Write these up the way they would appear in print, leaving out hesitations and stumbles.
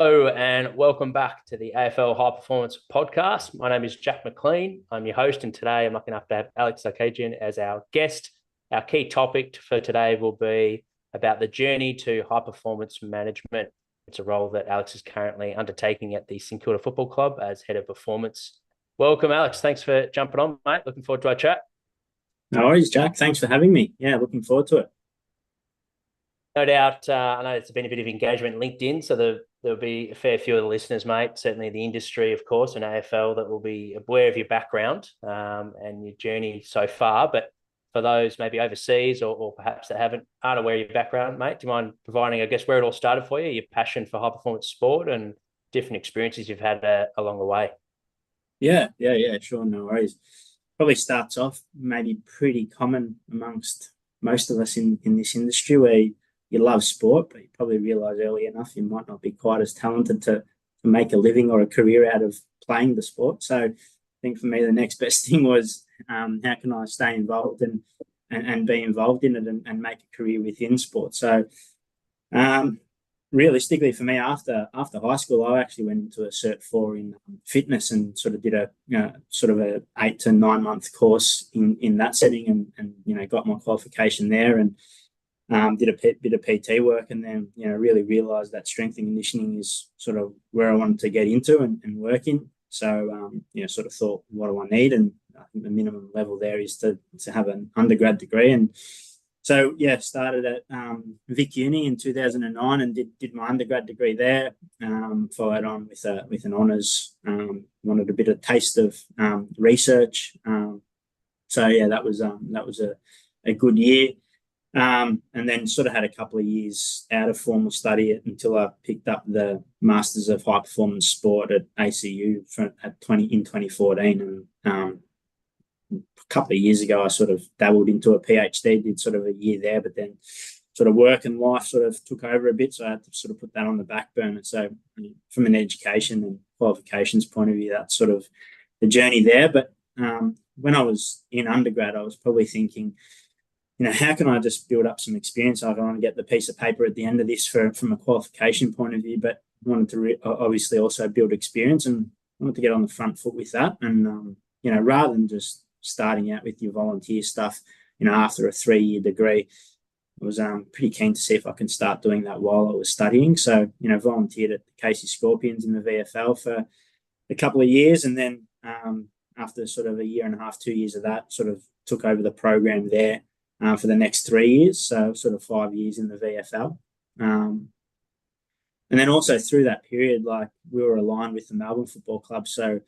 Hello and welcome back to the AFL High Performance Podcast. My name is Jack McLean. I'm your host, and today I'm lucky enough to have Alex Sakadjian as our guest. Our key topic for today will be about the journey to high performance management. It's a role that Alex is currently undertaking at the St Kilda Football Club as head of performance. Welcome, Alex. Thanks for jumping on, mate. Looking forward to our chat. No worries, Jack. Thanks for having me. Yeah, looking forward to it. No doubt, I know it's been a bit of engagement in LinkedIn, so there'll be a fair few of the listeners, mate, certainly the industry, of course, and AFL that will be aware of your background and your journey so far. But for those maybe overseas or perhaps that aren't aware of your background, mate, do you mind providing, I guess, where it all started for you, your passion for high performance sport and different experiences you've had along the way? Yeah, sure, no worries. Probably starts off maybe pretty common amongst most of us in this industry where you love sport, but you probably realize early enough you might not be quite as talented to make a living or a career out of playing the sport. So I think for me, the next best thing was how can I stay involved and be involved in it and make a career within sport. So um, realistically for me, after high school, I actually went into a Cert 4 in fitness and sort of did a sort of a 8 to 9 month course in that setting and got my qualification there and did a bit of PT work and then really realised that strength and conditioning is sort of where I wanted to get into and work in. So sort of thought, what do I need? And I think the minimum level there is to have an undergrad degree. And so started at Vic Uni in 2009 and did my undergrad degree there. Followed on with an honours. Wanted a bit of taste of research. That was a good year. And then sort of had a couple of years out of formal study until I picked up the Masters of High Performance Sport at ACU in 2014. And a couple of years ago, I sort of dabbled into a PhD, did sort of a year there, but then sort of work and life sort of took over a bit. So I had to sort of put that on the back burner. So from an education and qualifications point of view, that's sort of the journey there. But when I was in undergrad, I was probably thinking, how can I just build up some experience? I don't want to get the piece of paper at the end of this from a qualification point of view, but wanted to obviously also build experience and wanted to get on the front foot with that. And, rather than just starting out with your volunteer stuff, after a 3-year degree, I was pretty keen to see if I can start doing that while I was studying. So, volunteered at the Casey Scorpions in the VFL for a couple of years. And then after sort of a year and a half, 2 years of that, sort of took over the program there. For the next 3 years, so sort of 5 years in the VFL. And then also through that period, like we were aligned with the Melbourne Football Club. So,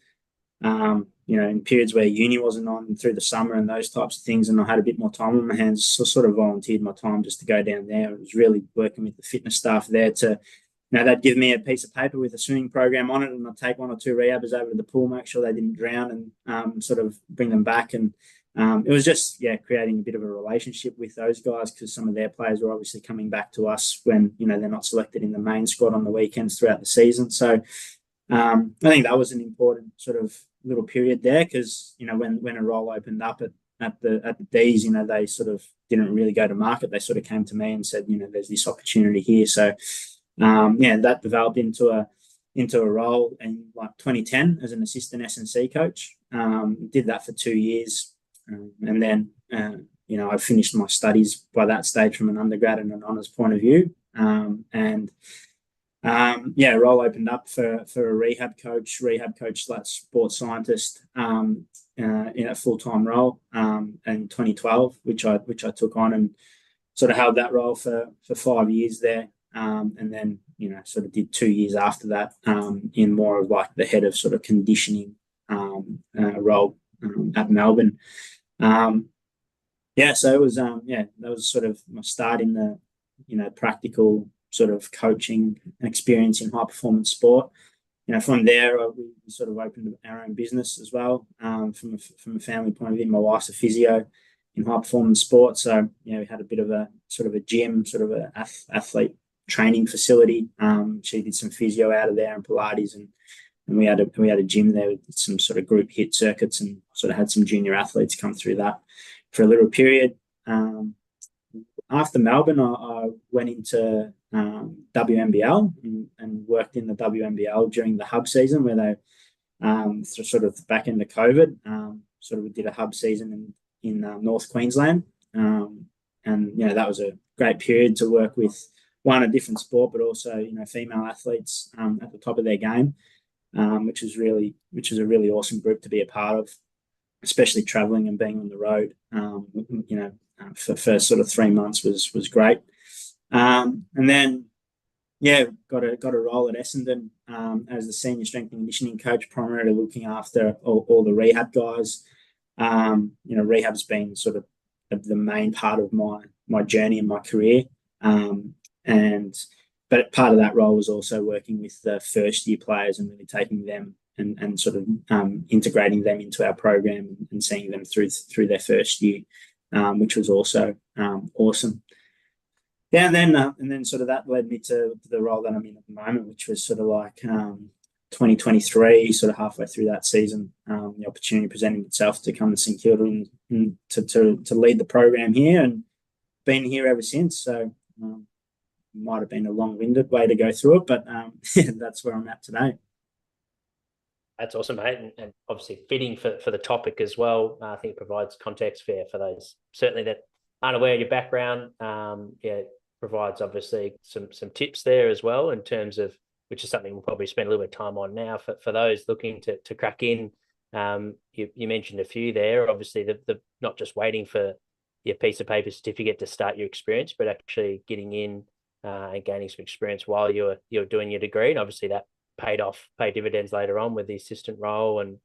in periods where uni wasn't on through the summer and those types of things, and I had a bit more time on my hands, so sort of volunteered my time just to go down there. It was really working with the fitness staff there to, they'd give me a piece of paper with a swimming program on it and I'd take 1 or 2 rehabbers over to the pool, make sure they didn't drown and sort of bring them back. And it was just, creating a bit of a relationship with those guys because some of their players were obviously coming back to us when, they're not selected in the main squad on the weekends throughout the season. So I think that was an important sort of little period there because, when a role opened up at the D's, they sort of didn't really go to market. They sort of came to me and said, there's this opportunity here. So, that developed into a role in like 2010 as an assistant S&C coach. Did that for 2 years. And then, I finished my studies by that stage from an undergrad and an honours point of view. Role opened up for a rehab coach / sports scientist in a full-time role in 2012, which I took on and sort of held that role for 5 years there. And then, sort of did 2 years after that in more of like the head of sort of conditioning role at Melbourne. So it was that was sort of my start in the practical sort of coaching experience in high performance sport. From there we sort of opened our own business as well. From a family point of view, my wife's a physio in high performance sport, so we had a bit of a sort of a gym, sort of a athlete training facility. She did some physio out of there and Pilates and we had a gym there with some sort of group hit circuits and sort of had some junior athletes come through that for a little period. After Melbourne, I went into WNBL and worked in the WNBL during the hub season where they sort of back into COVID, sort of did a hub season in North Queensland. And, that was a great period to work with, one, a different sport, but also, female athletes at the top of their game, which is a really awesome group to be a part of, especially traveling and being on the road. For first sort of 3 months was great. And then, got a role at Essendon as the senior strength and conditioning coach, primarily looking after all the rehab guys. Rehab's been sort of the main part of my journey and my career. But part of that role was also working with the first year players and really taking them and sort of integrating them into our program and seeing them through their first year, which was also awesome. Yeah, and then sort of that led me to the role that I'm in at the moment, which was sort of like 2023, sort of halfway through that season, the opportunity presented itself to come to St Kilda and to lead the program here, and been here ever since. So might have been a long-winded way to go through it, but that's where I'm at today. That's awesome, mate, and obviously fitting for the topic as well. I think it provides context for those certainly that aren't aware of your background. Provides obviously some tips there as well in terms of, which is something we'll probably spend a little bit of time on now for those looking to crack in. You mentioned a few there. Obviously, the not just waiting for your piece of paper certificate to start your experience, but actually getting in and gaining some experience while you're doing your degree. And obviously that paid dividends later on with the assistant role and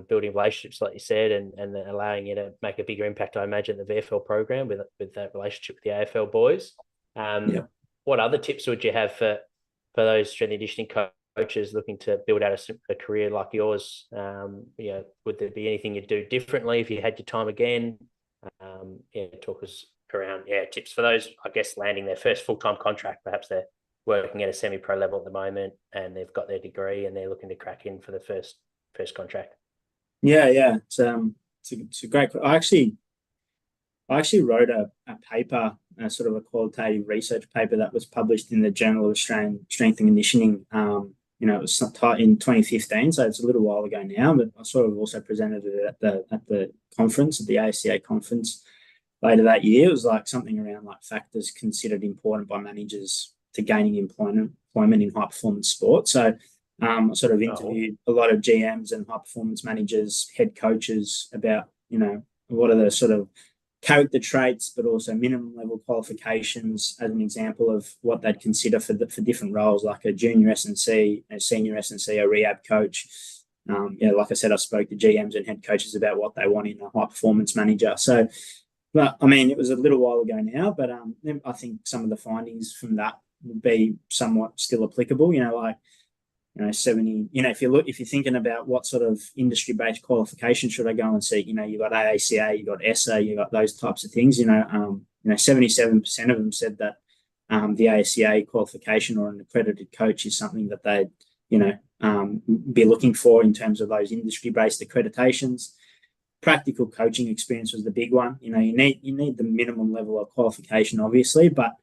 building relationships, like you said, and allowing you to make a bigger impact, I imagine, the VFL program with that relationship with the AFL boys. What other tips would you have for those strength and conditioning coaches looking to build out a career like yours? Would there be anything you'd do differently if you had your time again? Talk us around tips for those, I guess, landing their first full-time contract. Perhaps they're working at a semi-pro level at the moment and they've got their degree and they're looking to crack in for the first contract. It's a great. I actually wrote a paper, sort of a qualitative research paper that was published in the Journal of Australian Strength and Conditioning. It was in 2015, so it's a little while ago now. But I sort of also presented it at the conference, at the ASCA conference later that year. It was like something around like factors considered important by managers to gaining employment in high performance sport. So I sort of interviewed a lot of GMs and high performance managers, head coaches about what are the sort of character traits, but also minimum level qualifications as an example of what they'd consider for different roles, like a junior S&C, a senior S&C, a rehab coach. Like I said, I spoke to GMs and head coaches about what they want in a high performance manager. So, but I mean, it was a little while ago now, but I think some of the findings from that would be somewhat still applicable. 70, if you're thinking about what sort of industry-based qualification should I go and seek, you've got AACA, you've got ESSA, you've got those types of things, 77% of them said that the AACA qualification or an accredited coach is something that they'd, be looking for in terms of those industry-based accreditations. Practical coaching experience was the big one. You need the minimum level of qualification, obviously, but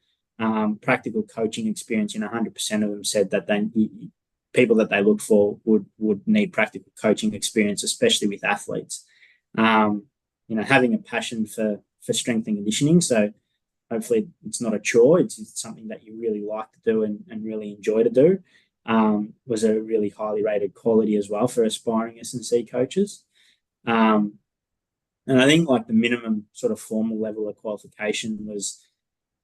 practical coaching experience, 100% of them said that people that they look for would need practical coaching experience, especially with athletes. Having a passion for strength and conditioning. So hopefully it's not a chore. It's something that you really like to do and really enjoy to do. Was a really highly rated quality as well for aspiring S&C coaches. And I think like the minimum sort of formal level of qualification was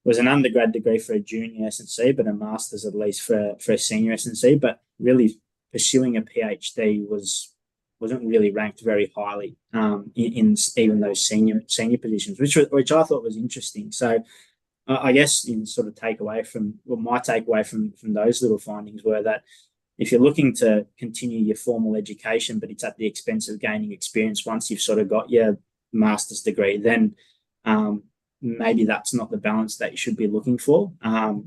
an undergrad degree for a junior S&C, but a master's at least for a senior S&C. But really pursuing a PhD wasn't really ranked very highly in even those senior positions, which I thought was interesting. So I guess in sort of my takeaway from those little findings were that if you're looking to continue your formal education, but it's at the expense of gaining experience once you've sort of got your master's degree, then maybe that's not the balance that you should be looking for,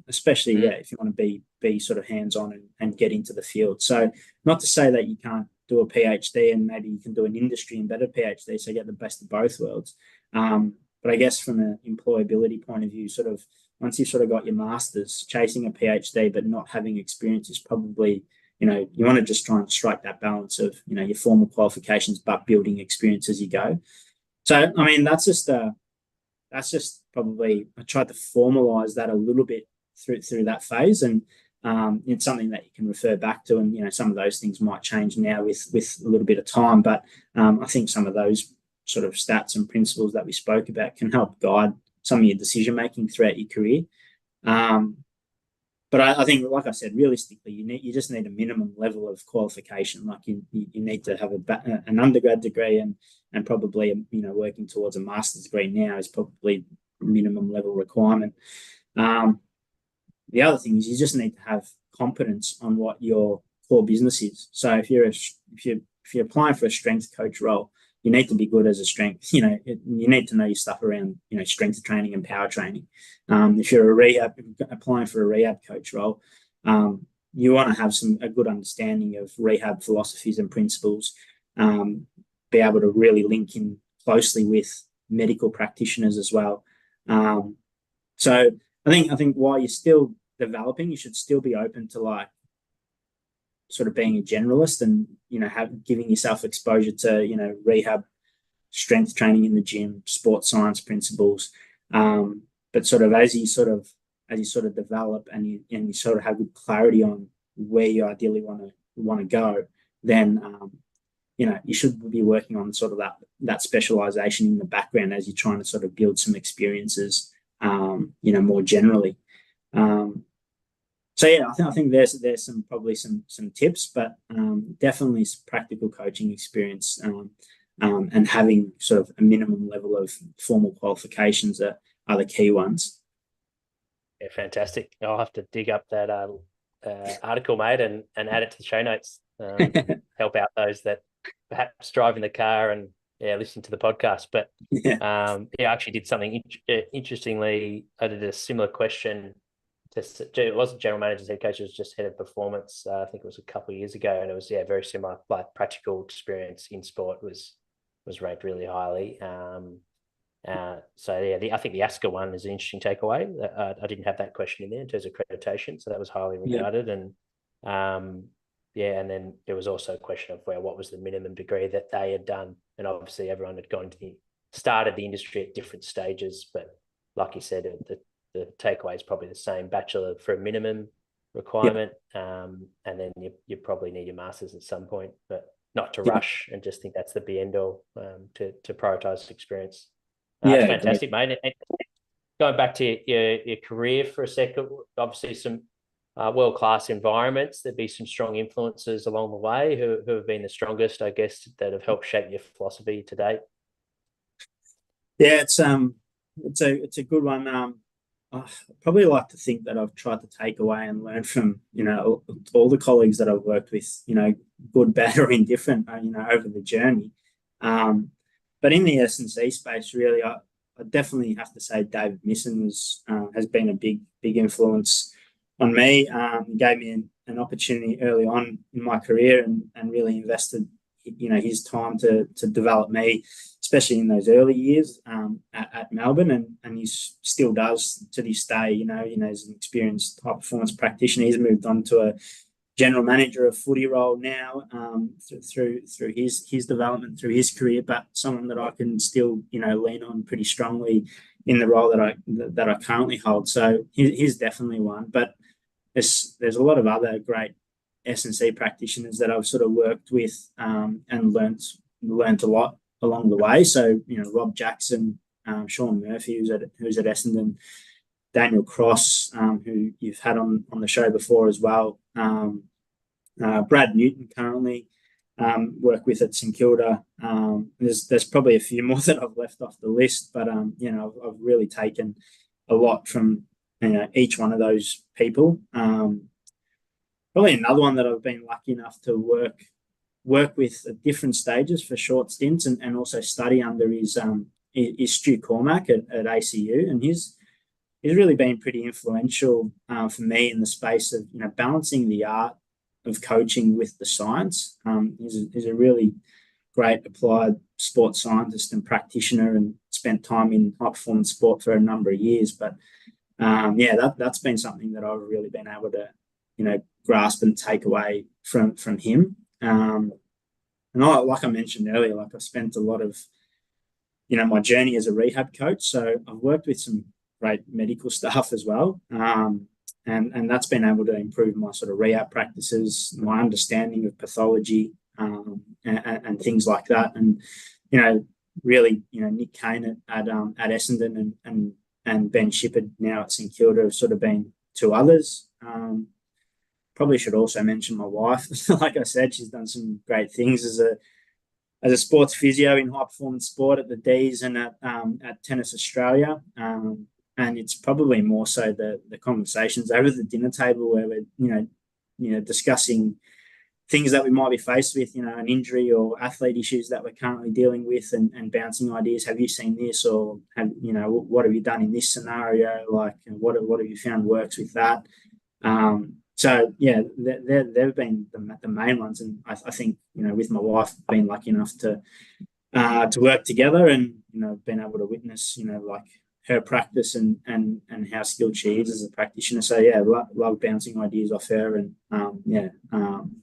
especially if you want to be sort of hands-on and get into the field. So not to say that you can't do a PhD and maybe you can do an industry embedded PhD, so get the best of both worlds. But I guess from an employability point of view, sort of once you've sort of got your master's, chasing a PhD but not having experience is probably, you want to just try and strike that balance of, your formal qualifications but building experience as you go. So I mean, that's just probably, I tried to formalize that a little bit through that phase, and it's something that you can refer back to, and some of those things might change now with a little bit of time, but I think some of those sort of stats and principles that we spoke about can help guide some of your decision making throughout your career. But I think, like I said, realistically, you just need a minimum level of qualification. Like you need to have an undergrad degree, and probably working towards a master's degree now is probably a minimum level requirement. The other thing is you just need to have competence on what your core business is. So if you're applying for a strength coach role, you need to be good as a strength. You need to know your stuff around strength training and power training. If you're applying for a rehab coach role, you want to have a good understanding of rehab philosophies and principles. Be able to really link in closely with medical practitioners as well. So I think while you're still developing, you should still be open to sort of being a generalist and giving yourself exposure to rehab, strength training in the gym, sports science principles, but sort of as you sort of develop and you sort of have good clarity on where you ideally want to go, then you should be working on sort of that specialization in the background as you're trying to sort of build some experiences more generally. So yeah, I think there's probably some tips, but definitely some practical coaching experience, and having sort of a minimum level of formal qualifications are the key ones. Yeah, fantastic. I'll have to dig up that article, mate, and add it to the show notes. Help out those that perhaps drive in the car and listen to the podcast. But I actually did something interestingly. I did a similar question. It wasn't general manager's head coach, it was just head of performance. I think it was a couple of years ago, and it was very similar. Like practical experience in sport was ranked really highly. I think the ASCA one is an interesting takeaway. I didn't have that question in there in terms of accreditation, so that was highly regarded. And and then there was also a question of what was the minimum degree that they had done, and obviously everyone had started the industry at different stages, but like you said, the takeaway is probably the same: bachelor for a minimum requirement, and then you probably need your master's at some point, but not to rush and just think that's the be end all. To prioritize experience. It's fantastic, mate. And going back to your career for a second, obviously some world-class environments. There'd be some strong influences along the way who have been the strongest, I guess, that have helped shape your philosophy to date. Yeah, it's a good one. I probably like to think that I've tried to take away and learn from, all the colleagues that I've worked with, good, bad, or indifferent, over the journey. But in the S&C space, really, I definitely have to say David Misson has been a big influence on me. He gave me an opportunity early on in my career and really invested, his time to develop me, especially in those early years at Melbourne, and he still does to this day. He's an experienced high performance practitioner. He's moved on to a general manager of footy role now, through his development through his career, but someone that I can still lean on pretty strongly in the role that I currently hold. So he's definitely one. But there's a lot of other great S&C practitioners that I've sort of worked with and learnt a lot along the way. So Rob Jackson, Sean Murphy, who's at Essendon, Daniel Cross, who you've had on the show before as well, Brad Newton currently work with at St Kilda. There's probably a few more that I've left off the list, but I've really taken a lot from each one of those people. Probably another one that I've been lucky enough to work with at different stages for short stints and also study under is Stu Cormack at ACU, and he's really been pretty influential for me in the space of balancing the art of coaching with the science. He's a really great applied sports scientist and practitioner, and spent time in high performance sport for a number of years. But that's been something that I've really been able to, grasp and take away from him. And like I mentioned earlier, like I spent a lot of, my journey as a rehab coach. So I've worked with some great medical staff as well. And that's been able to improve my sort of rehab practices, my understanding of pathology, and things like that. And, really, Nick Kane at Essendon and Ben Shippard now at St Kilda have sort of been two others. Probably should also mention my wife. Like I said, she's done some great things as a sports physio in high performance sport at the D's and at Tennis Australia. And it's probably more so the conversations over the dinner table where we're discussing things that we might be faced with, an injury or athlete issues that we're currently dealing with, and bouncing ideas. Have you seen this, or what have you done in this scenario? Like, what have you found works with that? So yeah, they've been the main ones, and I think with my wife being lucky enough to work together, and been able to witness like her practice and how skilled she is as a practitioner. So yeah, love bouncing ideas off her, and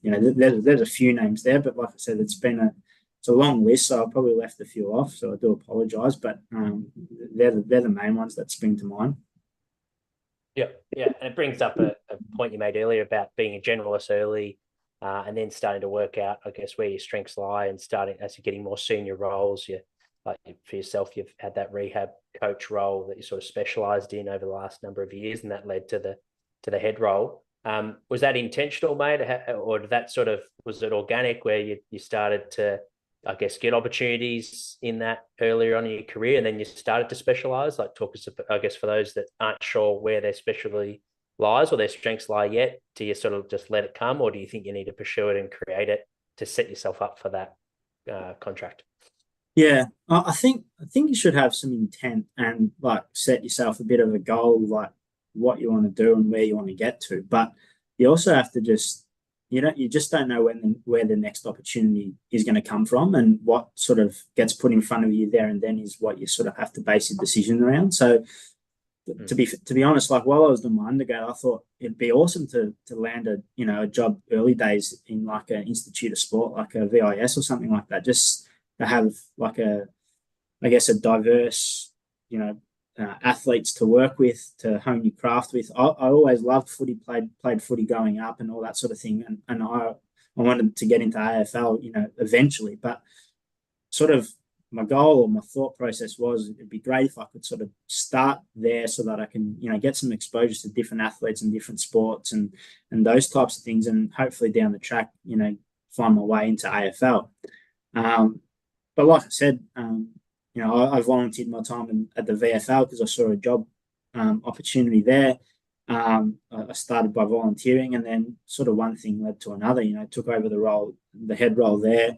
there's a few names there, but like I said, it's a long list, so I probably left a few off, so I do apologise, but they're the main ones that spring to mind. Yeah, and it brings up a point you made earlier about being a generalist early, and then starting to work out, I guess, where your strengths lie, and starting as you're getting more senior roles. Like for yourself, you've had that rehab coach role that you sort of specialised in over the last number of years, and that led to the head role. Was that intentional, mate, or did that was it organic where you started to, I guess, get opportunities in that earlier on in your career, and then you started to specialise? Like, talk us, I guess, for those that aren't sure where their specialty lies or their strengths lie yet, do you sort of just let it come, or do you think you need to pursue it and create it to set yourself up for that contract? Yeah, I think you should have some intent and like set yourself a bit of a goal, like what you want to do and where you want to get to. But you also have to you just don't know where the next opportunity is going to come from, and what sort of gets put in front of you there and then is what you sort of have to base your decision around. So to be honest, like while I was doing my undergrad, I thought it'd be awesome to land a job early days in like an institute of sport, like a VIS or something like that, just to have like I guess a diverse, athletes to work with, to hone your craft with. I always loved footy, played footy growing up and all that sort of thing. And I wanted to get into AFL, eventually, but sort of my goal or my thought process was it'd be great if I could sort of start there so that I can, get some exposure to different athletes and different sports and those types of things. And hopefully down the track, find my way into AFL. But like I said, I volunteered my time at the VFL because I saw a job opportunity there. I started by volunteering, and then sort of one thing led to another. Took over the head role there,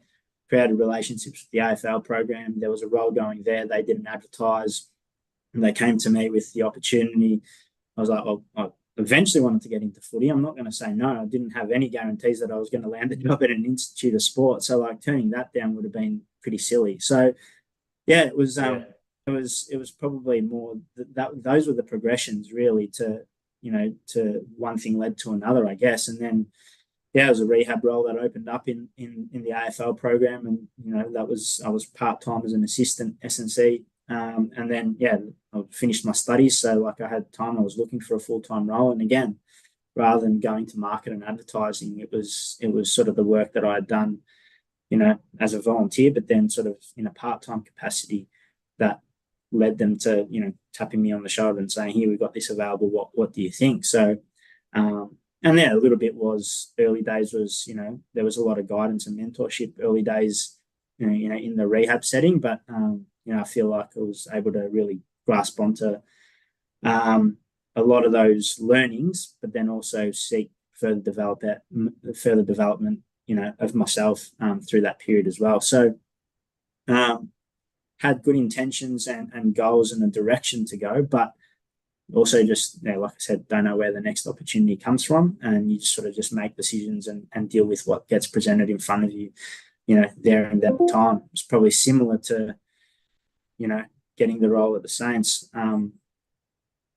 created relationships with the AFL program. There was a role going there. They didn't advertise, and they came to me with the opportunity. I was like, well, I eventually wanted to get into footy. I'm not going to say no. I didn't have any guarantees that I was going to land a job at an institute of sport. So like turning that down would have been pretty silly. So yeah, it was probably more that those were the progressions really to one thing led to another, I guess. And then it was a rehab role that opened up in the AFL program, and I was part-time as an assistant S&C. And then I finished my studies, so like I had time. I was looking for a full-time role, and again, rather than going to market and advertising, it was sort of the work that I had done as a volunteer, but then sort of in a part-time capacity that led them to, tapping me on the shoulder and saying, here, we've got this available. What do you think? So, and a little bit was early days was, there was a lot of guidance and mentorship early days, in the rehab setting, but, I feel like I was able to really grasp onto a lot of those learnings, but then also seek further development, of myself through that period as well. So had good intentions and goals and a direction to go, but also just, like I said, don't know where the next opportunity comes from. And you just sort of just make decisions and deal with what gets presented in front of you, there and that time. It's probably similar to, getting the role at the Saints.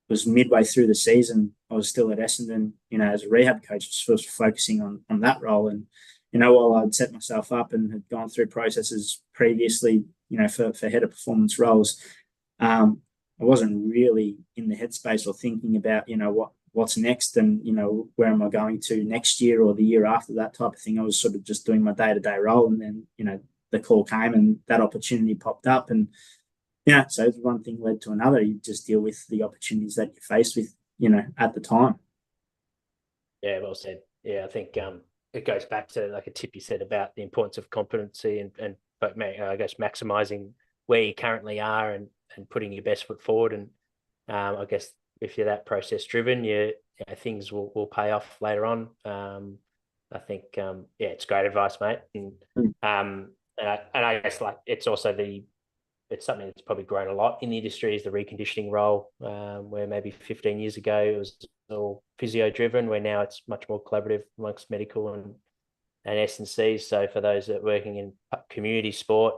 was midway through the season. I was still at Essendon, as a rehab coach, just focusing on that role. And, while I'd set myself up and had gone through processes previously, for head of performance roles, I wasn't really in the headspace or thinking about, what's next and, where am I going to next year or the year after, that type of thing. I was sort of just doing my day-to-day role. And then, the call came and that opportunity popped up. And, so one thing led to another. You just deal with the opportunities that you're faced with, at the time. Yeah, well said. Yeah, I think it goes back to like a tip you said about the importance of competency and I guess maximising where you currently are and putting your best foot forward. And I guess if you're that process driven, things will pay off later on. I think it's great advice, mate. And I guess like it's something that's probably grown a lot in the industry is the reconditioning role, where maybe 15 years ago it was all physio driven, where now it's much more collaborative amongst medical and S&Cs. So for those that are working in community sport,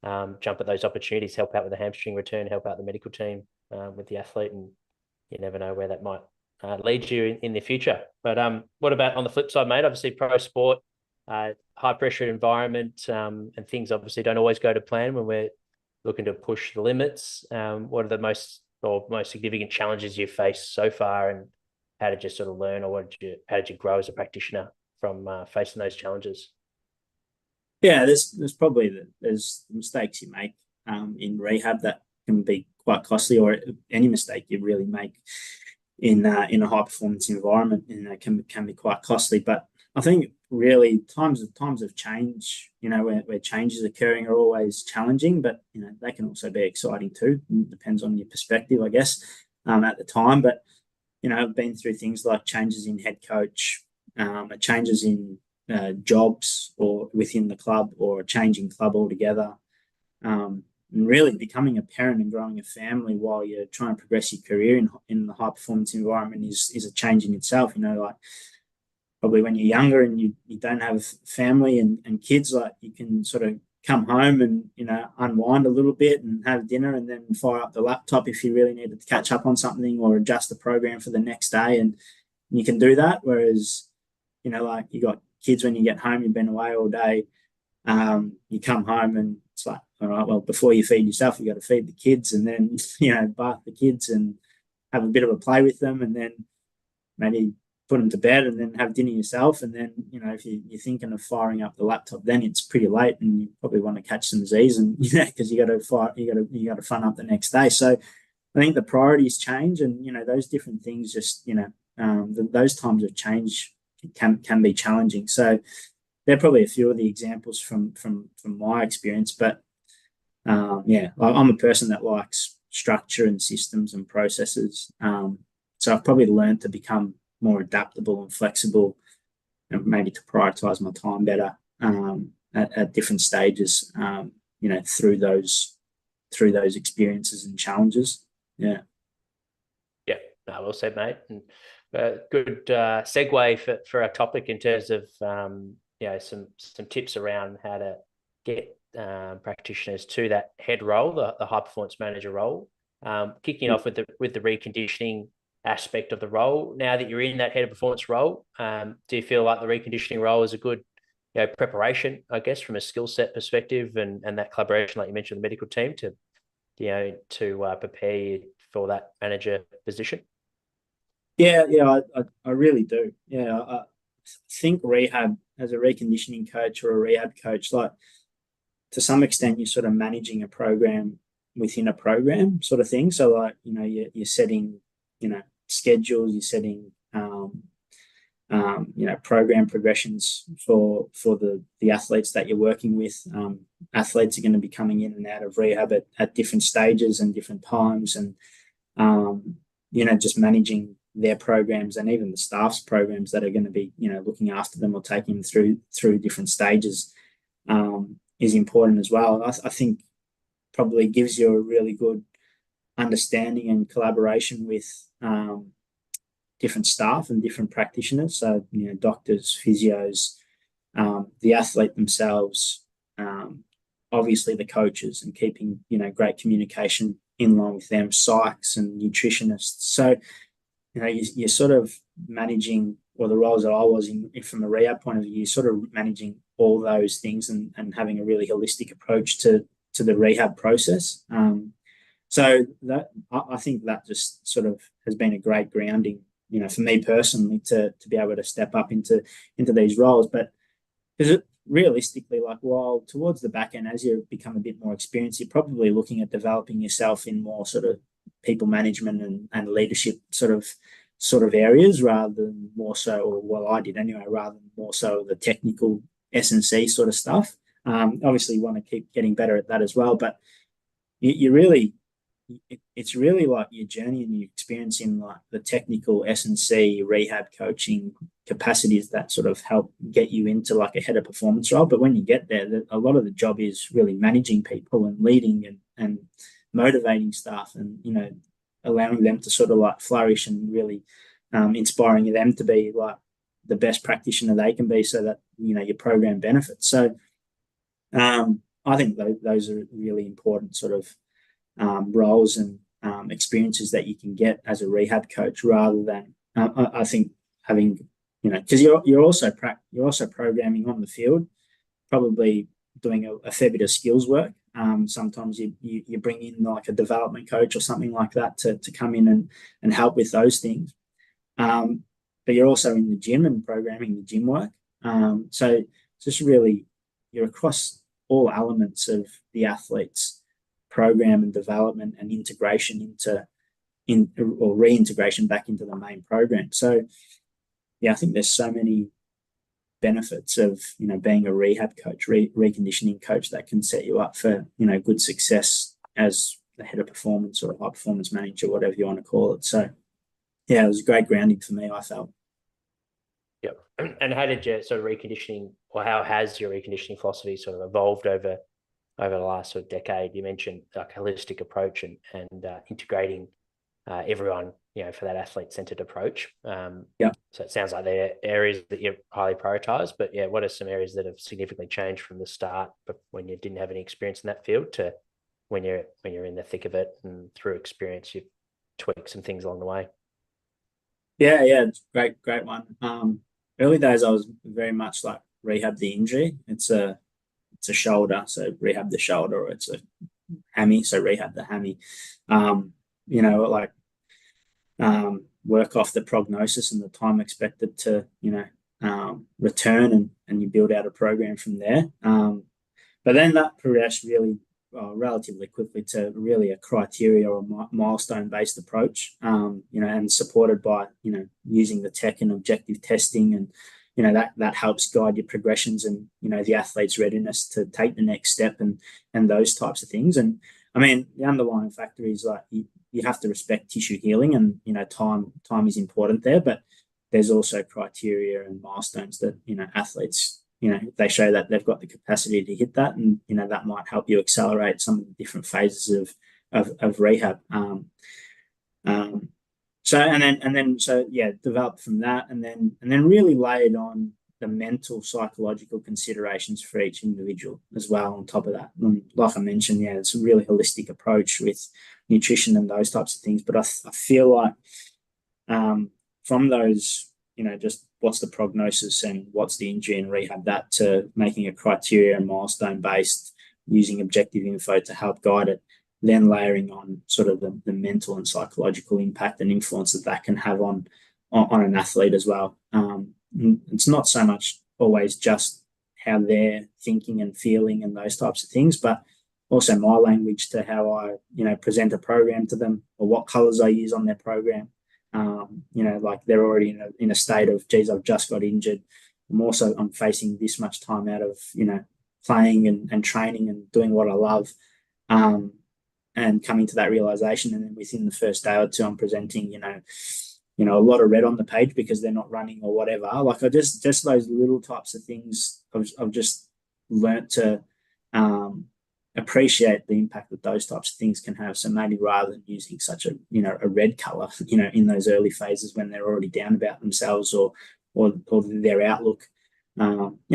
jump at those opportunities, help out with the hamstring return, help out the medical team with the athlete, and you never know where that might lead you in the future. But what about on the flip side, mate? Obviously pro sport, high pressure environment, and things obviously don't always go to plan when we're looking to push the limits. What are the most significant challenges you've faced so far, and how did you sort of learn, or how did you grow as a practitioner from facing those challenges? Yeah, there's probably there's mistakes you make in rehab that can be quite costly, or any mistake you really make in a high performance environment, can be quite costly. But I think really times of change, where changes occurring are always challenging, but they can also be exciting too. It depends on your perspective, I guess, at the time. But I've been through things like changes in head coach, changes in jobs or within the club, or a changing club altogether. And really becoming a parent and growing a family while you're trying to progress your career in the high performance environment is a change in itself. Like probably when you're younger and you don't have family and kids, like you can sort of come home and unwind a little bit and have dinner and then fire up the laptop if you really needed to catch up on something or adjust the program for the next day, and you can do that. Whereas like you got kids, when you get home, you've been away all day, you come home and it's like, all right, well, before you feed yourself, you got to feed the kids, and then bath the kids and have a bit of a play with them, and then maybe put them to bed, and then have dinner yourself. And then if you're thinking of firing up the laptop, then it's pretty late, and you probably want to catch some Z's, and because you got to fun up the next day. So I think the priorities change, and those different things just those times of change can be challenging. So they're probably a few of the examples from my experience. But I'm a person that likes structure and systems and processes. So I've probably learned to become more adaptable and flexible, and maybe to prioritize my time better at different stages, through those experiences and challenges. Yeah. Yeah, no, well said, mate. And good segue for our topic in terms of some tips around how to get practitioners to that head role, the high performance manager role. Kicking off with the reconditioning aspect of the role. Now that you're in that head of performance role, do you feel like the reconditioning role is a good preparation, I guess, from a skill set perspective, and that collaboration, like you mentioned, the medical team to prepare you for that manager position? Yeah, I really do. Yeah, I think rehab, as a reconditioning coach or a rehab coach, like to some extent, you're sort of managing a program within a program, sort of thing. So like you're setting schedules, you're setting program progressions for the athletes that you're working with. Athletes are going to be coming in and out of rehab at different stages and different times, and just managing their programs, and even the staff's programs that are going to be looking after them or taking them through different stages is important as well. I think probably gives you a really good understanding and collaboration with different staff and different practitioners. So, doctors, physios, the athlete themselves, obviously the coaches, and keeping, great communication in line with them, psychs and nutritionists. So, you're sort of managing, or the roles that I was in from a rehab point of view, sort of managing all those things and having a really holistic approach to the rehab process. So that I think that just sort of has been a great grounding, for me personally to be able to step up into these roles. But because realistically, like, while towards the back end, as you become a bit more experienced, you're probably looking at developing yourself in more sort of people management and leadership sort of areas, rather than more so, or well, I did anyway, rather than more so the technical S&C sort of stuff. Obviously, you want to keep getting better at that as well, but you really, it's really like your journey and your experience in like the technical S&C rehab coaching capacities that sort of help get you into like a head of performance role. But when you get there, a lot of the job is really managing people and leading and motivating staff, and allowing them to sort of like flourish, and really inspiring them to be like the best practitioner they can be, so that your program benefits. So I think those are really important sort of roles and experiences that you can get as a rehab coach, rather than I think having, because you're also programming on the field, probably doing a fair bit of skills work. Sometimes you bring in like a development coach or something like that to come in and help with those things. But you're also in the gym and programming the gym work. So it's just really, you're across all elements of the athlete's program and development and integration or reintegration back into the main program. So yeah, I think there's so many benefits of being a rehab coach, reconditioning coach, that can set you up for good success as the head of performance or a high performance manager, whatever you want to call it. So yeah, it was a great grounding for me, I felt. Yep. And how did your sort of reconditioning, or how has your reconditioning philosophy sort of evolved over the last sort of decade? You mentioned like a holistic approach and integrating everyone, for that athlete-centered approach. Yeah. So it sounds like there are areas that you've highly prioritized, but yeah, what are some areas that have significantly changed from the start, but when you didn't have any experience in that field, to when you're in the thick of it, and through experience you've tweaked some things along the way? Yeah, it's great one. Early days, I was very much like rehab the injury. It's a shoulder, so rehab the shoulder, or it's a hammy, so rehab the hammy. Like work off the prognosis and the time expected to return, and you build out a program from there. But then that progressed really relatively quickly to really a criteria or milestone based approach, and supported by using the tech and objective testing, and that helps guide your progressions and the athlete's readiness to take the next step, and those types of things. And I mean, the underlying factor is like you have to respect tissue healing, and time is important there, but there's also criteria and milestones that athletes, they show that they've got the capacity to hit that, and that might help you accelerate some of the different phases of rehab. So developed from that, and then really layered on the mental, psychological considerations for each individual as well on top of that. And like I mentioned, it's a really holistic approach with nutrition and those types of things. But I feel like from those, just what's the prognosis and what's the injury and rehab, that to making a criteria and milestone based, using objective info to help guide it, then layering on sort of the mental and psychological impact and influence that can have on an athlete as well. It's not so much always just how they're thinking and feeling and those types of things, but also my language to how I, present a program to them, or what colors I use on their program. Like they're already in a state of, geez, I've just got injured. I'm facing this much time out of, playing and training and doing what I love. And coming to that realization, and then within the first day or two, I'm presenting, a lot of red on the page because they're not running or whatever. Like I just those little types of things, I've just learnt to appreciate the impact that those types of things can have. So maybe rather than using such a red color, in those early phases when they're already down about themselves or their outlook,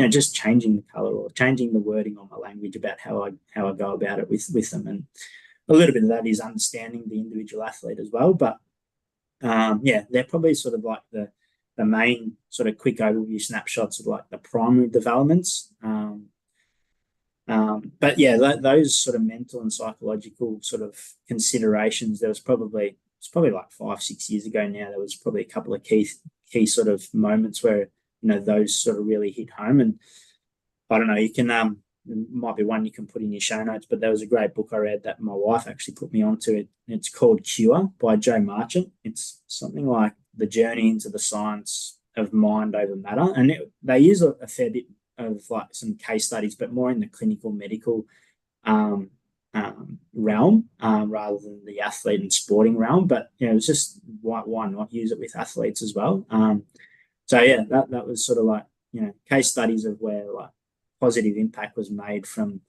just changing the color or changing the wording on my language about how I go about it with them. And a little bit of that is understanding the individual athlete as well. But yeah, they're probably sort of like the main sort of quick overview snapshots of like the primary developments. But yeah, those sort of mental and psychological sort of considerations, it's probably like 5, 6 years ago now. There was probably a couple of key sort of moments where those sort of really hit home. And I don't know, you can might be one you can put in your show notes, but there was a great book I read that my wife actually put me onto it. It's called Cure by Joe Marchant. It's something like the journey into the science of mind over matter, and they use a fair bit of like some case studies, but more in the clinical medical realm rather than the athlete and sporting realm. But it's just why not use it with athletes as well? So yeah, that was sort of like case studies of where like positive impact was made from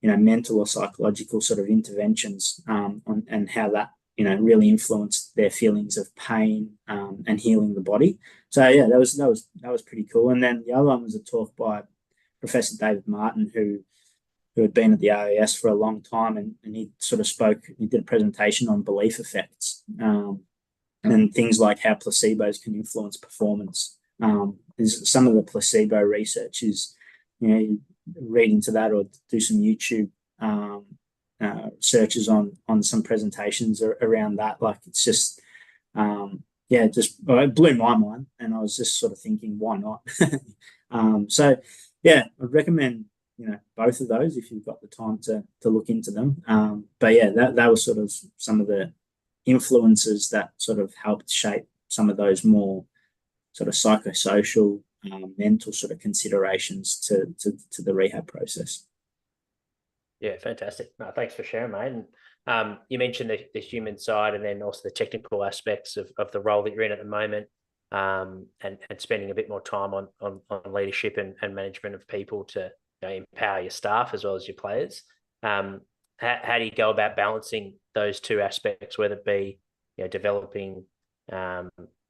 mental or psychological sort of interventions and how that really influenced their feelings of pain and healing the body. So yeah, that was pretty cool. And then the other one was a talk by Professor David Martin, who had been at the AEST for a long time, and he sort of he did a presentation on belief effects and things like how placebos can influence performance. Some of the placebo research is, you read into that or do some YouTube searches on some presentations around that. Like it's just, it blew my mind, and I was just sort of thinking, why not? So yeah, I'd recommend both of those if you've got the time to look into them. But yeah, that was sort of some of the influences that sort of helped shape some of those more sort of psychosocial, mental sort of considerations to the rehab process. Yeah, fantastic. No, thanks for sharing, mate. And you mentioned the human side, and then also the technical aspects of the role that you're in at the moment, and spending a bit more time on leadership and management of people to empower your staff as well as your players. How do you go about balancing those two aspects, whether it be developing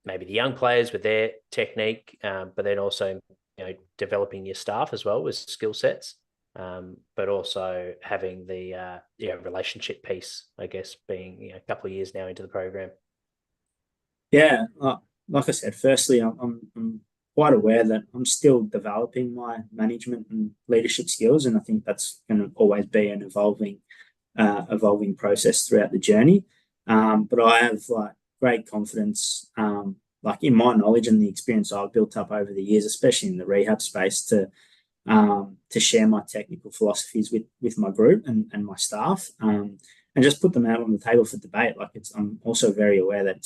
maybe the young players with their technique, but then also developing your staff as well with skill sets, but also having the relationship piece, I guess, being a couple of years now into the program? Yeah, like I said, firstly, I'm quite aware that I'm still developing my management and leadership skills, and I think that's going to always be an evolving process throughout the journey. But I have like great confidence, like in my knowledge and the experience I've built up over the years, especially in the rehab space, to share my technical philosophies with my group and my staff, and just put them out on the table for debate. Like I'm also very aware that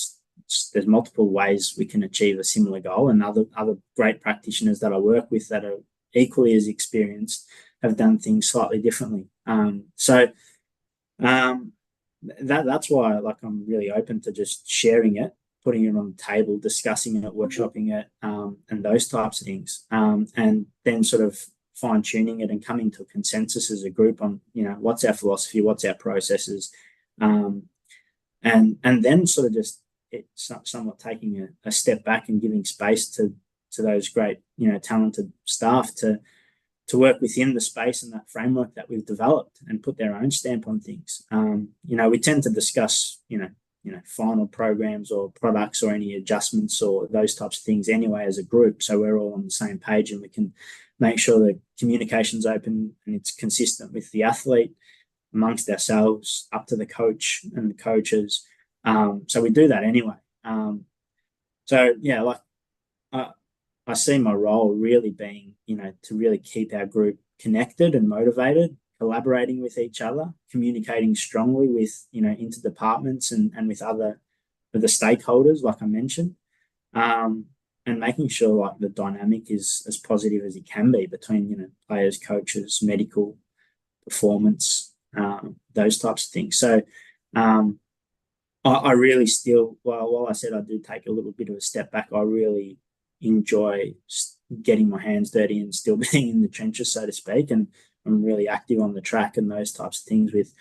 there's multiple ways we can achieve a similar goal, and other great practitioners that I work with that are equally as experienced have done things slightly differently. That's why like I'm really open to just sharing it, putting it on the table, discussing it, workshopping it, and those types of things, and then sort of fine tuning it and coming to a consensus as a group on what's our philosophy, what's our processes, and then sort of just somewhat taking a step back and giving space to those great talented staff to work within the space and that framework that we've developed and put their own stamp on things. We tend to discuss final programs or products or any adjustments or those types of things anyway as a group, so we're all on the same page and we can make sure the communication's open and it's consistent with the athlete, amongst ourselves, up to the coach and the coaches. So we do that anyway. So yeah, like I see my role really being, to really keep our group connected and motivated, collaborating with each other, communicating strongly with, interdepartments and with the stakeholders, like I mentioned, and making sure like the dynamic is as positive as it can be between, players, coaches, medical, performance, those types of things. So I really still, while I said I do take a little bit of a step back, I really enjoy getting my hands dirty and still being in the trenches, so to speak. And I'm really active on the track and those types of things with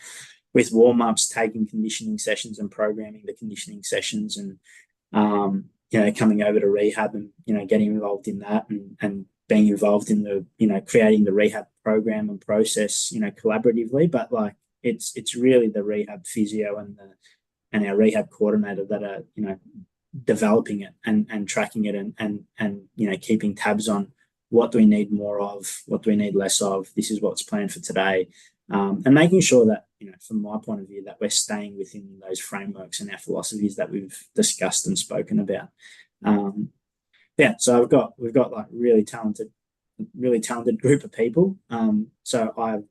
warm-ups, taking conditioning sessions and programming the conditioning sessions, and coming over to rehab and getting involved in that and being involved in the creating the rehab program and process collaboratively. But like it's really the rehab physio and our rehab coordinator that are, developing it and tracking it and keeping tabs on what do we need more of, what do we need less of. This is what's planned for today, and making sure that, from my point of view, that we're staying within those frameworks and our philosophies that we've discussed and spoken about. So we've got like really talented group of people. So I have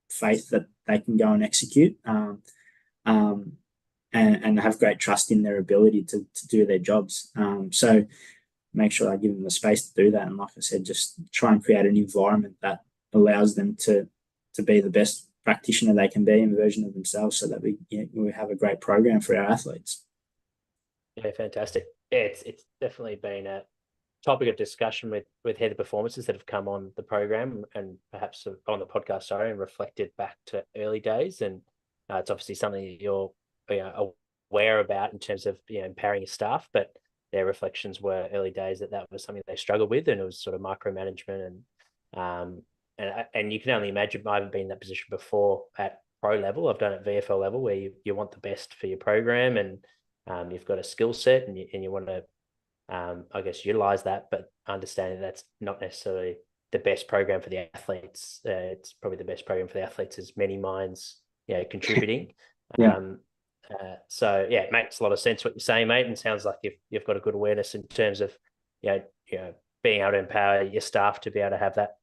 faith that they can go and execute, and have great trust in their ability to do their jobs. So make sure I give them the space to do that. And like I said, just try and create an environment that allows them to be the best practitioner they can be and version of themselves, so that we have a great program for our athletes. Yeah, fantastic. Yeah, it's definitely been a topic of discussion with head of performances that have come on the program and perhaps on the podcast, sorry, and reflected back to early days. And it's obviously something that you're aware about in terms of empowering your staff, but their reflections were early days that was something they struggled with, and it was sort of micromanagement and you can only imagine. I haven't been in that position before at pro level. I've done it at VFL level, where you want the best for your program, and you've got a skill set, and you want to I guess utilize that, but understanding that's not necessarily the best program for the athletes. It's probably the best program for the athletes is many minds contributing. Yeah. So yeah, it makes a lot of sense what you're saying, mate, and sounds like you've got a good awareness in terms of being able to empower your staff to be able to have that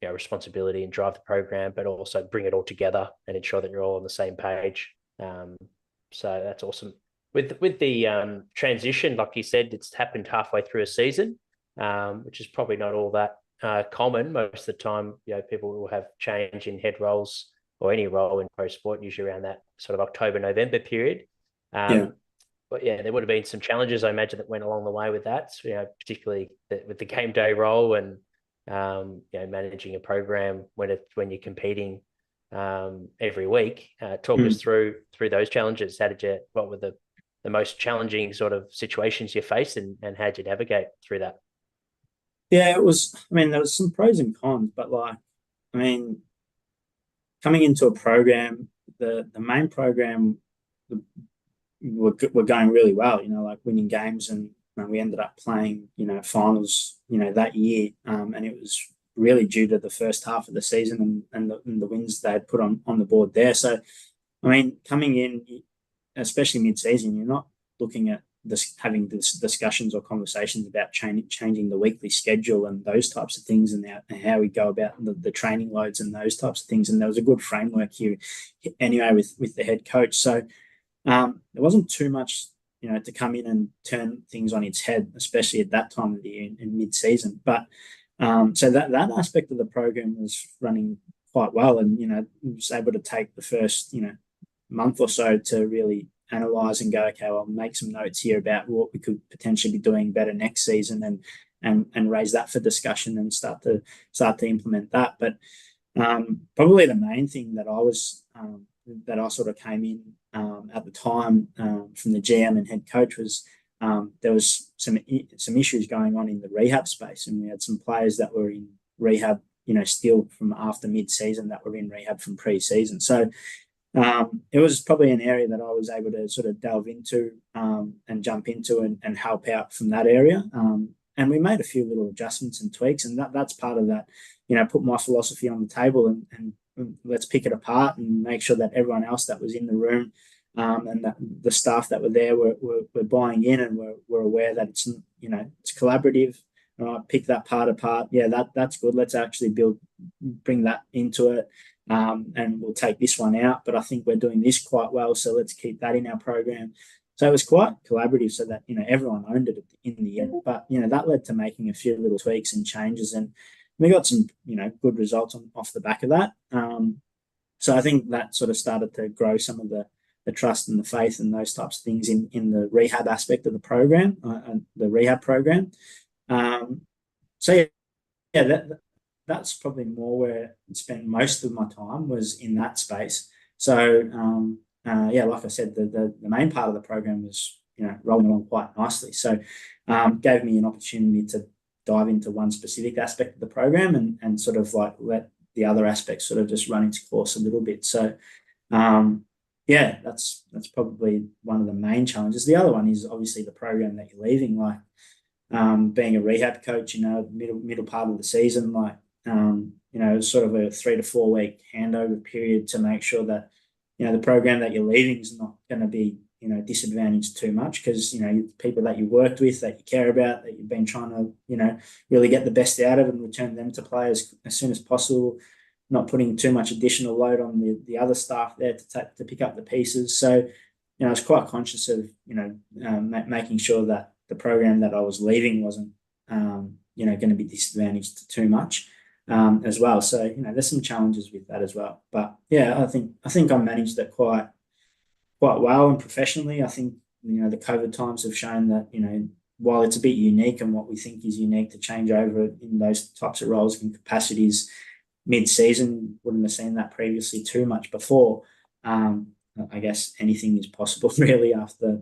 responsibility and drive the program, but also bring it all together and ensure that you're all on the same page. So that's awesome. With the transition, like you said, it's happened halfway through a season, which is probably not all that common. Most of the time, people will have change in head roles or any role in pro sport, usually around that sort of October, November period. But yeah, there would have been some challenges, I imagine, that went along the way with that, particularly with the game day role and managing a program when you're competing every week. Talk us through those challenges. What were the most challenging sort of situations you faced, and how did you navigate through that? Yeah, it was, there was some pros and cons, but coming into a program, the main program were going really well, like winning games, and we ended up playing, finals, that year. And it was really due to the first half of the season and the wins they had put on the board there. So, coming in, especially mid-season, you're not looking at having discussions or conversations about changing the weekly schedule and those types of things, and how we go about the training loads and those types of things. And there was a good framework here anyway with the head coach. So there wasn't too much, to come in and turn things on its head, especially at that time of the year in mid-season. But so that aspect of the program was running quite well, and was able to take the first month or so to really analyze and go, okay, well, make some notes here about what we could potentially be doing better next season, and raise that for discussion and start to implement that. But probably the main thing that I sort of came in at the time from the GM and head coach was there was some issues going on in the rehab space, and we had some players that were in rehab, still from after mid-season, that were in rehab from pre-season. So it was probably an area that I was able to sort of delve into and jump into and help out from that area. And we made a few little adjustments and tweaks, and that's part of that, put my philosophy on the table and let's pick it apart and make sure that everyone else that was in the room and that the staff that were there were buying in, and were aware that it's collaborative. All right, pick that part apart. Yeah, that's good. Let's actually bring that into it. And we'll take this one out, but I think we're doing this quite well, so let's keep that in our program. So it was quite collaborative, so that everyone owned it in the end. But that led to making a few little tweaks and changes, and we got some good results off the back of that. So I think that sort of started to grow some of the trust and the faith and those types of things in the rehab aspect of the program, the rehab program. So yeah, that's probably more where I spent most of my time, was in that space. So like I said, the main part of the program was rolling along quite nicely. So gave me an opportunity to dive into one specific aspect of the program and sort of like let the other aspects sort of just run its course a little bit. So yeah, that's probably one of the main challenges. The other one is obviously the program that you're leaving, like being a rehab coach, middle part of the season, like sort of a 3 to 4 week handover period to make sure that the program that you're leaving is not going to be disadvantaged too much, because people that you worked with, that you care about, that you've been trying to really get the best out of and return them to play as soon as possible, not putting too much additional load on the other staff there to pick up the pieces. So I was quite conscious of making sure that the program that I was leaving wasn't going to be disadvantaged too much as well. So there's some challenges with that as well. But yeah, I think I managed that quite well and professionally. I think the COVID times have shown that while it's a bit unique, and what we think is unique to change over in those types of roles and capacities mid-season, wouldn't have seen that previously too much before. I guess anything is possible really after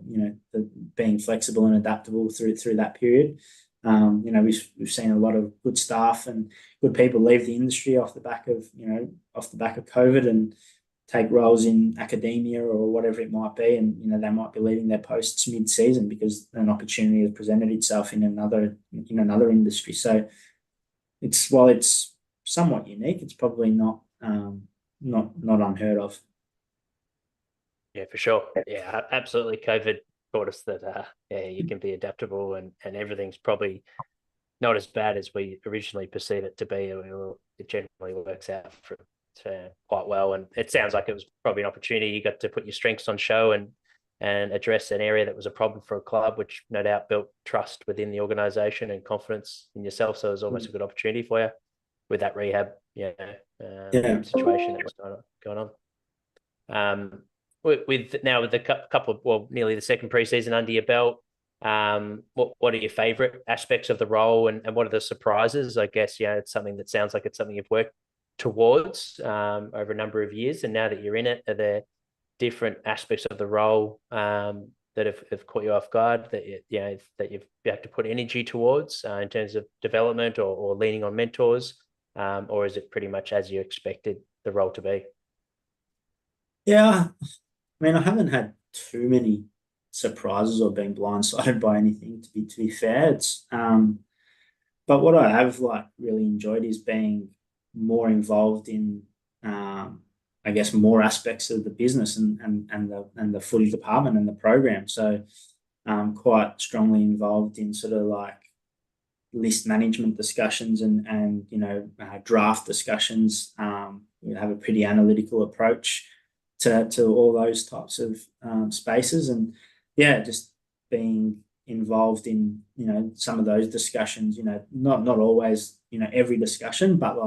being flexible and adaptable through that period. We've seen a lot of good staff and good people leave the industry off the back of COVID and take roles in academia or whatever it might be, and they might be leaving their posts mid-season because an opportunity has presented itself in another industry. So while it's somewhat unique, it's probably not unheard of. Yeah, for sure. Yeah, absolutely. COVID taught us that you can be adaptable, and everything's probably not as bad as we originally perceive it to be. It generally works out for quite well, and it sounds like it was probably an opportunity. You got to put your strengths on show and address an area that was a problem for a club, which no doubt built trust within the organisation and confidence in yourself. So it was almost a good opportunity for you with that rehab situation that was going on. With the couple of, nearly the second preseason under your belt, what are your favourite aspects of the role, and what are the surprises? I guess it's something that sounds like it's something you've worked towards over a number of years, and now that you're in it, are there different aspects of the role that have caught you off guard, that you've had to put energy towards in terms of development or leaning on mentors, or is it pretty much as you expected the role to be? Yeah, I mean, I haven't had too many surprises or been blindsided by anything, to be fair. But what I have really enjoyed is being more involved in I guess more aspects of the business and the footy department and the program. So quite strongly involved in sort of list management discussions and draft discussions. We have a pretty analytical approach to all those types of spaces, and just being involved in some of those discussions. Not always every discussion, but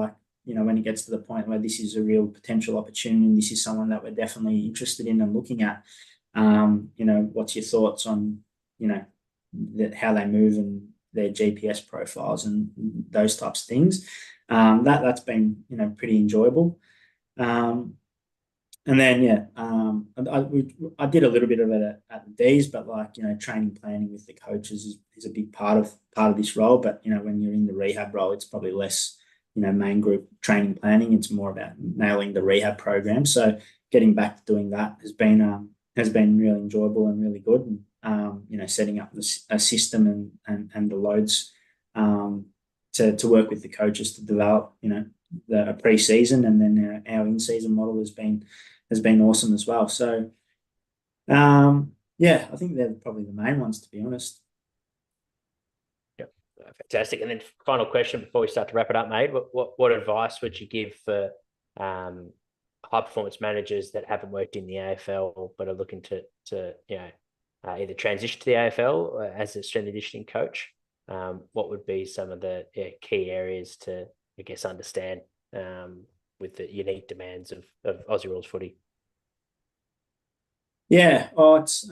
when it gets to the point where this is a real potential opportunity and this is someone that we're definitely interested in and looking at, what's your thoughts on how they move and their GPS profiles and those types of things. That's been pretty enjoyable. And then I did a little bit of it at the D's, but training planning with the coaches is a big part of this role. But when you're in the rehab role, it's probably less main group training planning. It's more about nailing the rehab program. So getting back to doing that has been really enjoyable and really good. And setting up a system and the loads to work with the coaches to develop a pre-season, and then our in-season model has been awesome as well. So I think they're probably the main ones, to be honest. Yep, fantastic. And then final question before we start to wrap it up, mate. What advice would you give for high performance managers that haven't worked in the AFL but are looking to either transition to the AFL as a strength and conditioning coach? What would be some of the key areas to, I guess, understand with the unique demands of Aussie rules footy? Yeah, it's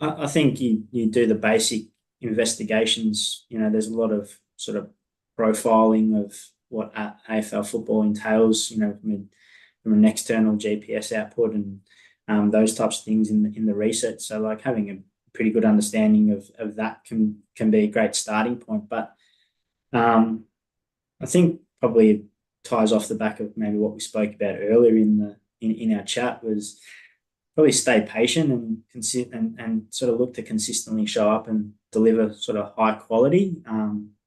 I think you do the basic investigations. There's a lot of sort of profiling of what AFL football entails. From an external GPS output and those types of things in the research. So having a pretty good understanding of that can be a great starting point. But I think probably ties off the back of maybe what we spoke about earlier in our chat, was probably stay patient and sort of look to consistently show up and deliver sort of high quality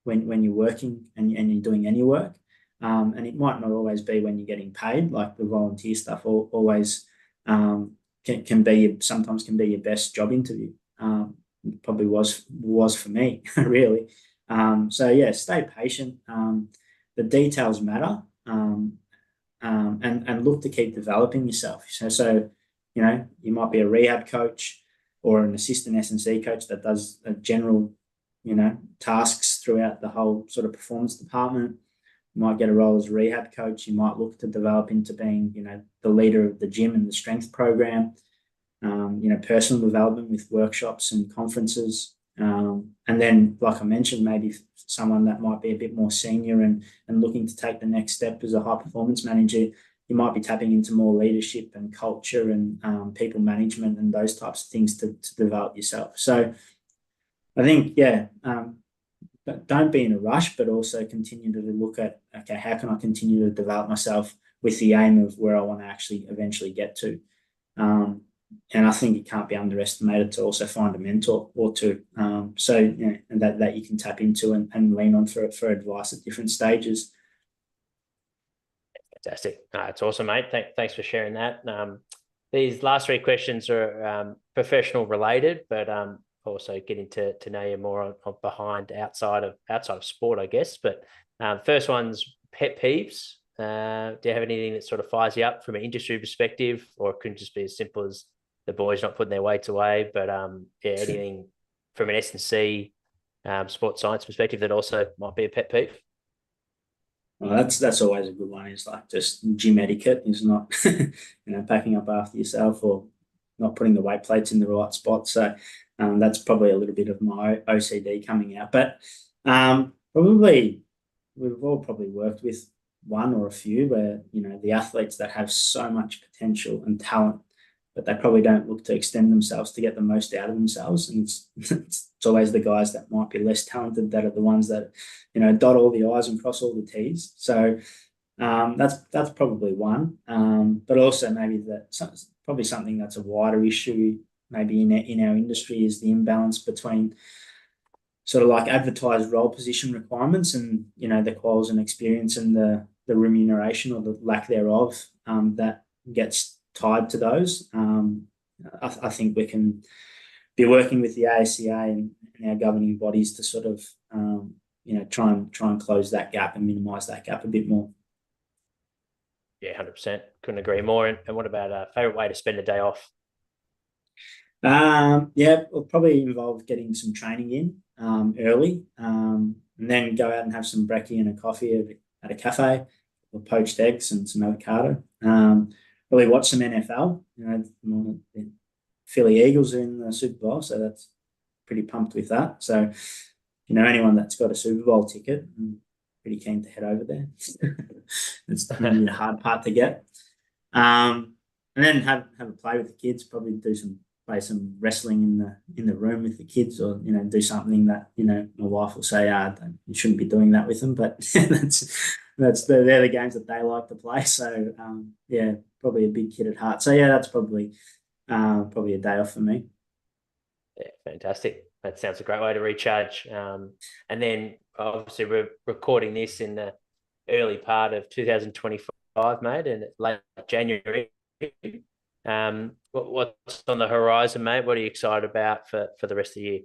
when you're working and you're doing any work. And it might not always be when you're getting paid, like the volunteer stuff always sometimes can be your best job interview. Probably was for me, really. So yeah, stay patient. The details matter, and look to keep developing yourself. So you might be a rehab coach or an assistant S&C coach that does a general, tasks throughout the whole sort of performance department. You might get a role as a rehab coach. You might look to develop into being, the leader of the gym and the strength program. Personal development with workshops and conferences. And then, like I mentioned, maybe someone that might be a bit more senior and looking to take the next step as a high performance manager, you might be tapping into more leadership and culture and people management and those types of things to develop yourself. So I think, don't be in a rush, but also continue to look at, okay, how can I continue to develop myself with the aim of where I want to actually eventually get to. And I think it can't be underestimated to also find a mentor or two. And that you can tap into and lean on for advice at different stages. Fantastic. It's awesome, mate. Thanks for sharing that. These last three questions are professional related, but also getting to know you more on behind outside of sport, I guess. But first one's pet peeves. Do you have anything that sort of fires you up from an industry perspective, or it couldn't just be as simple as the boys not putting their weights away, but anything from an S&C sports science perspective that also might be a pet peeve? Well, that's always a good one. It's like just gym etiquette is not, packing up after yourself or not putting the weight plates in the right spot. So that's probably a little bit of my OCD coming out. But probably we've all probably worked with one or a few where, the athletes that have so much potential and talent, but they probably don't look to extend themselves to get the most out of themselves. And it's always the guys that might be less talented that are the ones that, dot all the I's and cross all the T's. So that's probably one. But also maybe that's probably something that's a wider issue maybe in our industry is the imbalance between sort of like advertised role position requirements and, the quals and experience and the remuneration or the lack thereof that gets tied to those. I think we can be working with the ASCA and our governing bodies to sort of, try and close that gap and minimise that gap a bit more. Yeah, 100%. Couldn't agree more. And what about a favourite way to spend a day off? It'll probably involve getting some training in early, and then go out and have some brekkie and a coffee at a cafe, or poached eggs and some avocado. Probably watch some NFL. The Philly Eagles are in the Super Bowl, so that's pretty pumped with that. So, anyone that's got a Super Bowl ticket, I'm pretty keen to head over there. It's the hard part to get. And then have a play with the kids. Probably play some wrestling in the room with the kids, or do something that my wife will say, you shouldn't be doing that with them. But they're the games that they like to play. So probably a big kid at heart. So that's probably a day off for me. Yeah, fantastic. That sounds a great way to recharge. And then obviously we're recording this in the early part of 2025, mate, and it's late January. What's on the horizon, mate? What are you excited about for the rest of the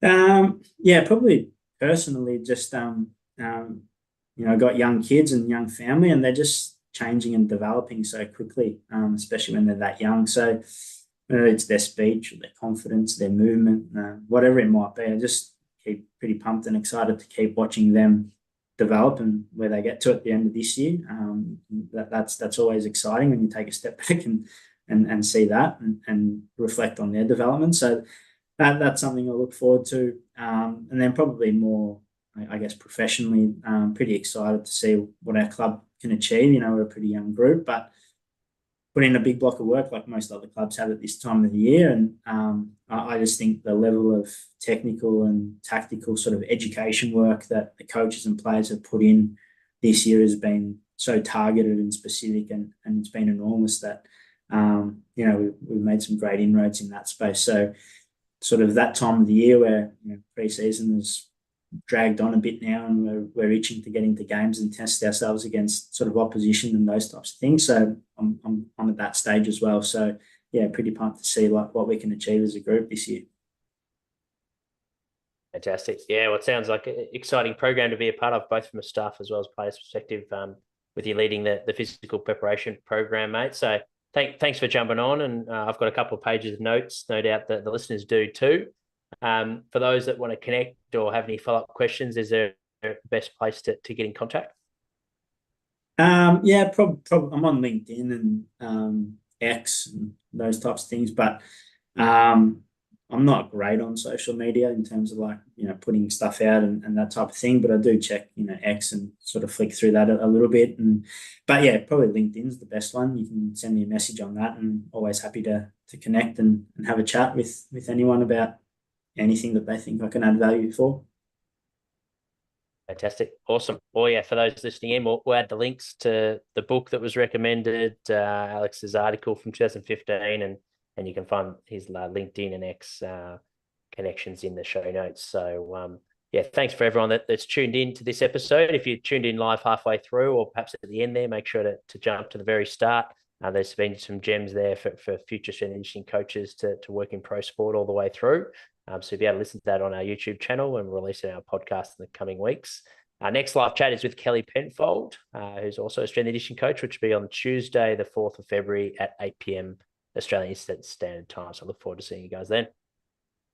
year? Probably personally, just got young kids and young family, and they're just changing and developing so quickly, especially when they're that young. So it's their speech, their confidence, their movement, whatever it might be. I just keep pretty pumped and excited to keep watching them develop and where they get to at the end of this year. That's always exciting when you take a step back and see that and reflect on their development. So that's something I look forward to. And then probably more, I guess, professionally, pretty excited to see what our club can achieve. We're a pretty young group, but put in a big block of work like most other clubs have at this time of the year. And I just think the level of technical and tactical sort of education work that the coaches and players have put in this year has been so targeted and specific, and it's been enormous that we've made some great inroads in that space. So sort of that time of the year where pre-season is dragged on a bit now, and we're itching to get into games and test ourselves against sort of opposition and those types of things. So I'm at that stage as well. So yeah, pretty pumped to see what we can achieve as a group this year. Fantastic. Yeah, well, it sounds like an exciting program to be a part of, both from a staff as well as players' perspective, with you leading the physical preparation program, mate. So thanks for jumping on, and I've got a couple of pages of notes, no doubt that the listeners do too. For those that want to connect or have any follow-up questions, is there a best place to get in contact? Yeah, probably I'm on LinkedIn and X and those types of things, but I'm not great on social media in terms of putting stuff out and that type of thing, but I do check X and sort of flick through that a little bit. But yeah, probably LinkedIn's the best one. You can send me a message on that, and always happy to connect and have a chat with anyone about anything that they think I can add value for. Fantastic. Awesome. Well, yeah, for those listening in, we'll add the links to the book that was recommended, Alex's article from 2015, and you can find his LinkedIn and X connections in the show notes. So, yeah, thanks for everyone that's tuned in to this episode. If you tuned in live halfway through, or perhaps at the end there, make sure to jump to the very start. There's been some gems there for future strength and conditioning coaches to work in pro sport all the way through. So you'll be able to listen to that on our YouTube channel, and we'll release it in our podcast in the coming weeks. Our next live chat is with Kelly Penfold, who's also a strength and conditioning coach, which will be on Tuesday, the 4th of February at 8 p.m. Australian Standard Time. So I look forward to seeing you guys then.